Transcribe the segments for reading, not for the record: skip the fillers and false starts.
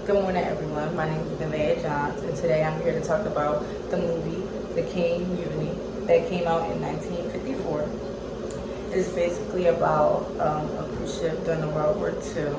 Good morning, everyone. My name is Nevaeh Johns, and today I'm here to talk about the movie The Caine Mutiny that came out in 1954. It's basically about a cruise ship during the World War II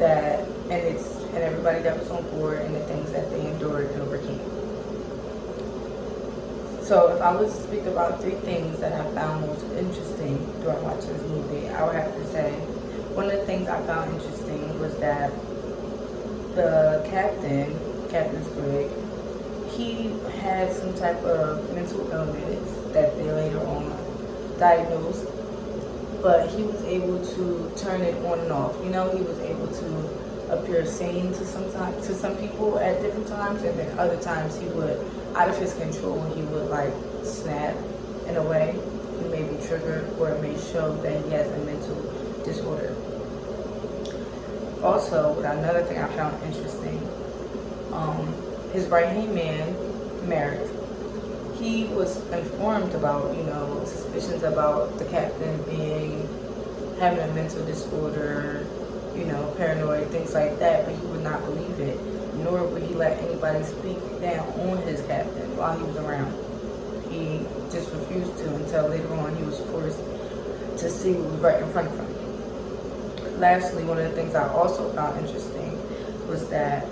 and everybody that was on board and the things that they endured and overcame. So, if I was to speak about three things that I found most interesting during watching this movie, I would have to say one of the things I found interesting was that the Captain Sprigg, he had some type of mental illness that they later on diagnosed, but he was able to turn it on and off. He was able to appear sane to some people at different times, and then other times he would, out of his control, he would like snap in a way. He may be triggered, or it may show that he has a mental disorder. Also, another thing I found interesting, his right-hand man, Merrick, he was informed about, suspicions about the captain having a mental disorder, paranoid, things like that, but he would not believe it, nor would he let anybody speak down on his captain while he was around. He just refused to until later on he was forced to see what was right in front of him. Lastly, one of the things I also found interesting was that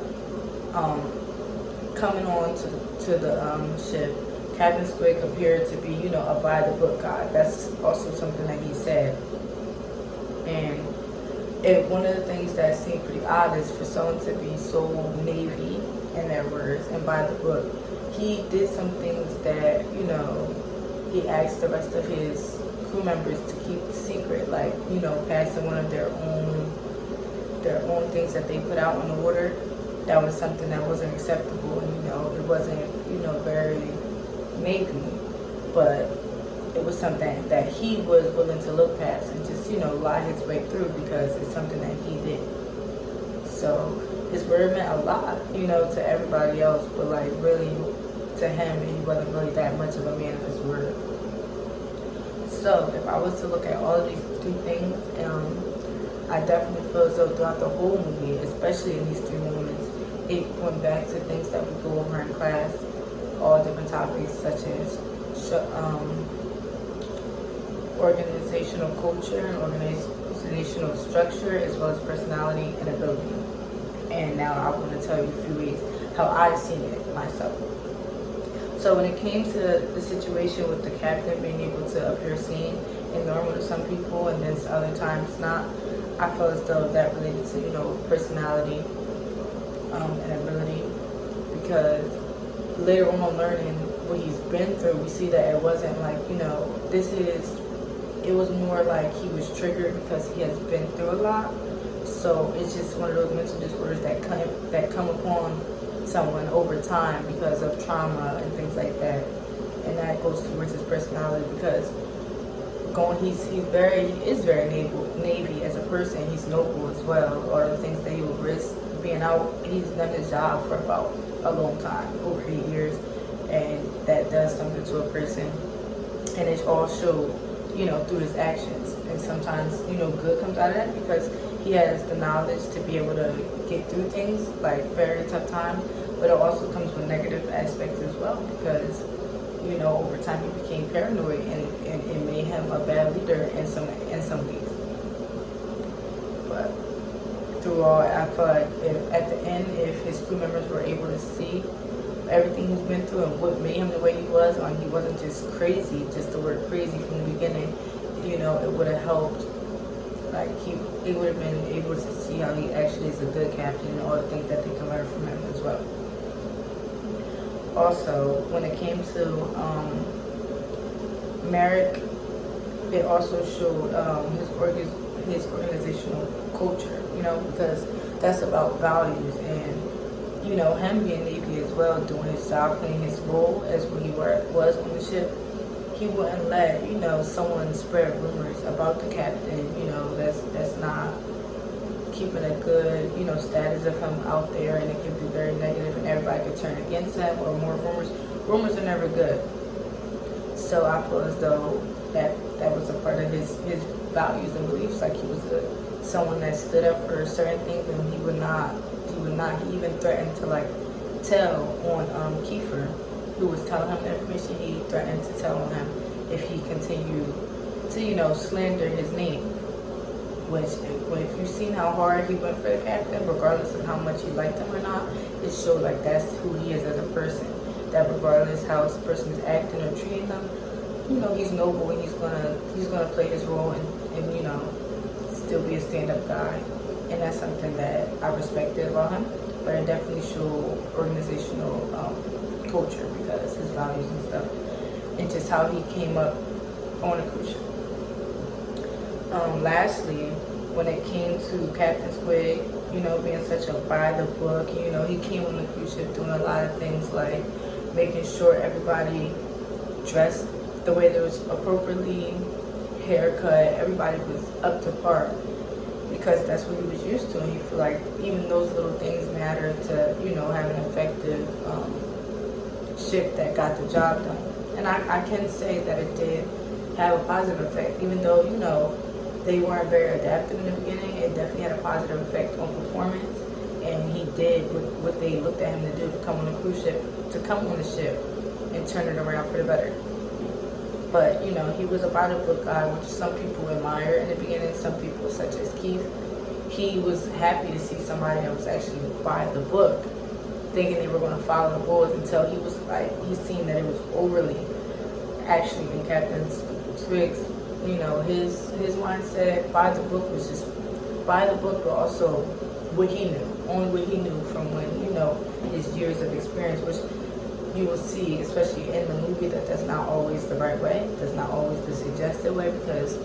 coming on to the ship, Captain Sprigg appeared to be, a by-the-book guy. That's also something that he said. And one of the things that seemed pretty odd is for someone to be so Navy in their words and by the book. He did some things that, he asked the rest of his crew members to keep secret, like, passing one of their own things that they put out on the water. That was something that wasn't acceptable, and it wasn't, very Navy, but it was something that he was willing to look past and just, lie his way through because it's something that he did. So his word meant a lot, to everybody else, but like really to him, he wasn't really that much of a man of his word. So if I was to look at all of these three things, I definitely feel as though throughout the whole movie, especially in these three moments, it went back to things that we go over in class, all different topics such as organizational culture and organizational structure, as well as personality and ability. And now I want to tell you a few ways how I've seen it myself. So when it came to the situation with the captain being able to appear sane and normal to some people and then other times not, I feel as though that related to, personality and ability, because later on learning what he's been through, we see that it wasn't like, it was more like he was triggered because he has been through a lot. So it's just one of those mental disorders that come upon someone over time because of trauma and things like that, and that goes towards his personality because he is very Navy as a person. He's noble as well. All the things that he would risk being out, he's done his job for about a long time, over 8 years, and that does something to a person, and it all showed, through his actions. And sometimes, good comes out of that because he has the knowledge to be able to get through things like very tough times, but it also comes with negative aspects as well because, over time he became paranoid and it made him a bad leader in some ways. But through all, I feel like at the end, if his crew members were able to see everything he's been through and what made him the way he was, and he wasn't just crazy, just the word crazy from the beginning, it would have helped. Like he would have been able to see how he actually is a good captain and all the things that they can learn from him as well. Also, when it came to Merrick, it also showed his organizational culture, because that's about values and, him being Navy as well, doing his job, playing his role as when he was on the ship. He wouldn't let, someone spread rumors about the captain, that's not keeping a good, status of him out there, and it can be very negative and everybody could turn against him or more rumors. Rumors are never good. So I feel as though that was a part of his values and beliefs. Like he was someone that stood up for certain things, and he would not not. He even threatened to like tell on Kiefer, who was telling him the information. He threatened to tell on him if he continued to, you know, slander his name. Which, if you've seen how hard he went for the captain, regardless of how much you liked him or not, it showed like that's who he is as a person. That regardless how this person is acting or treating them, you know, he's noble and he's gonna play his role and you know, still be a stand-up guy. And that's something that I respected about him. But it definitely showed organizational culture because his values and stuff, and just how he came up on a cruise ship. Lastly, when it came to Captain Squid, you know, being such a by the book, you know, he came on the cruise ship doing a lot of things like making sure everybody dressed the way that was appropriately, haircut, everybody was up to par, because that's what he was used to. And he feel like even those little things matter to, you know, have an effective ship that got the job done. And I can say that it did have a positive effect, even though, you know, they weren't very adaptive in the beginning. It definitely had a positive effect on performance, and he did what they looked at him to do, to come on a cruise ship, to come on the ship and turn it around for the better. But, you know, he was a by the book guy, which some people admire in the beginning. Some people, such as Keith, he was happy to see somebody that was actually by the book, thinking they were going to follow the rules, until he was like, he seen that it was overly. Actually, in Captain Squid's, you know, his mindset by the book was just by the book, but also what he knew, only what he knew from when, you know, his years of experience, which you will see, especially in the movie, that that's not always the right way. That's not always the suggested way, because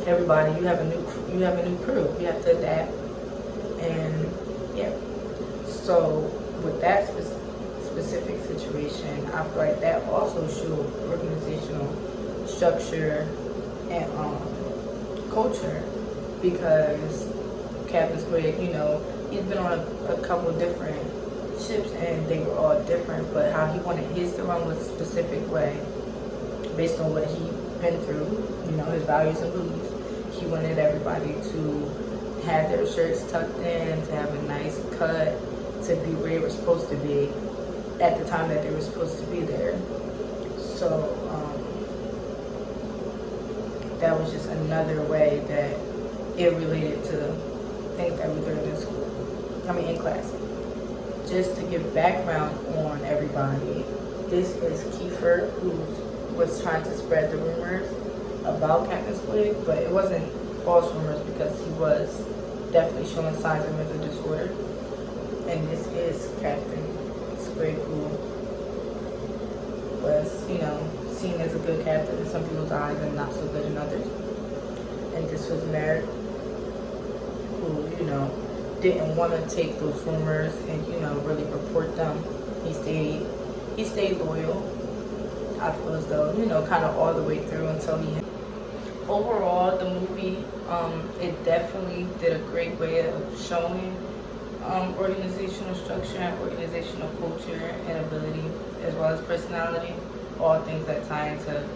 everybody, you have a new crew. You have to adapt, and yeah. So with that specific situation, I feel like that also showed organizational structure and culture, because Captain Squid, you know, he's been on a couple different ships and they were all different, but how he wanted his to run was a specific way based on what he'd been through, you know, his values and beliefs. He wanted everybody to have their shirts tucked in, to have a nice cut, to be where they were supposed to be at the time that they were supposed to be there. So that was just another way that it related to things that we learned in school. In class. Just to give background on everybody, this is Kiefer, who was trying to spread the rumors about Captain Squid, but it wasn't false rumors because he was definitely showing signs of mental disorder. And this is Captain Squid, who was, you know, seen as a good captain in some people's eyes and not so good in others. And this was Merrick, who, you know, didn't want to take those rumors and, you know, really report them. He stayed loyal. I feel as though, you know, kind of all the way through until he. Overall, the movie, it definitely did a great way of showing organizational structure and organizational culture and ability, as well as personality, all things that tie into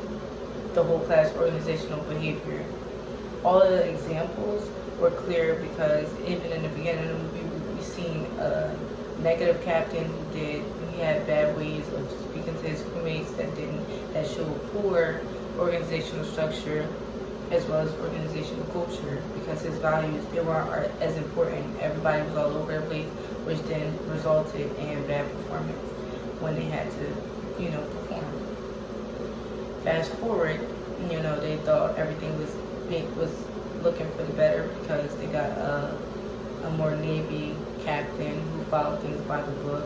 the whole class organizational behavior. All of the examples were clear because even in the beginning of the movie, we seen a negative captain he had bad ways of speaking to his crewmates that showed poor organizational structure as well as organizational culture, because his values, they weren't as important. Everybody was all over the place, which then resulted in bad performance when they had to, you know, perform. Fast forward, you know, they thought everything was looking for the better because they got a more Navy captain who followed things by the book,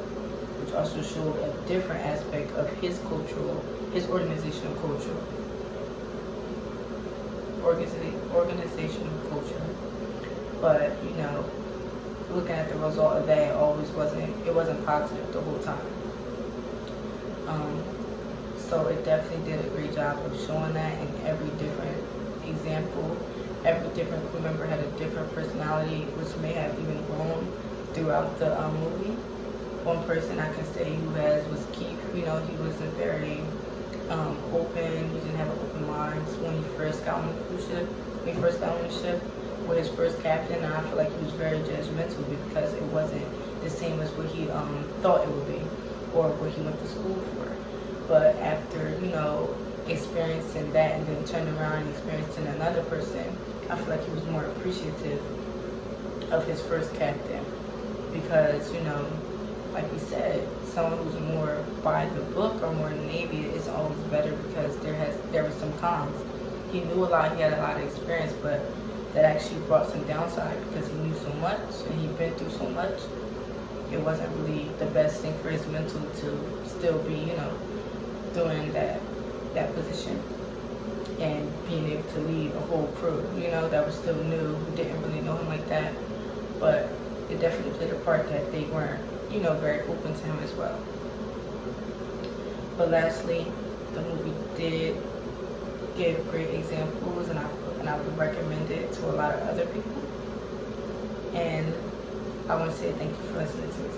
which also showed a different aspect of his organizational culture. Organizational culture. But, you know, looking at the result of that, it wasn't positive the whole time. So it definitely did a great job of showing that in every different example. Every different crew member had a different personality, which may have even grown throughout the movie. One person I can say who was Keith. You know, he wasn't very open. He didn't have an open mind when he first got on the cruise ship. When he first got on the ship with his first captain, and I feel like he was very judgmental because it wasn't the same as what he thought it would be, or what he went to school for. But after, experiencing that and then turning around and experiencing another person, I feel like he was more appreciative of his first captain. Because, like we said, someone who's more by the book or more in the Navy is always better, because there was some cons. He knew a lot, he had a lot of experience, but that actually brought some downside because he knew so much and he'd been through so much. It wasn't really the best thing for his mental to still be, doing that position and being able to lead a whole crew, that was still new, who didn't really know him like that. But it definitely played a part that they weren't, very open to him as well. But lastly, the movie did give great examples, and I would recommend it to a lot of other people. And I want to say thank you for listening to me.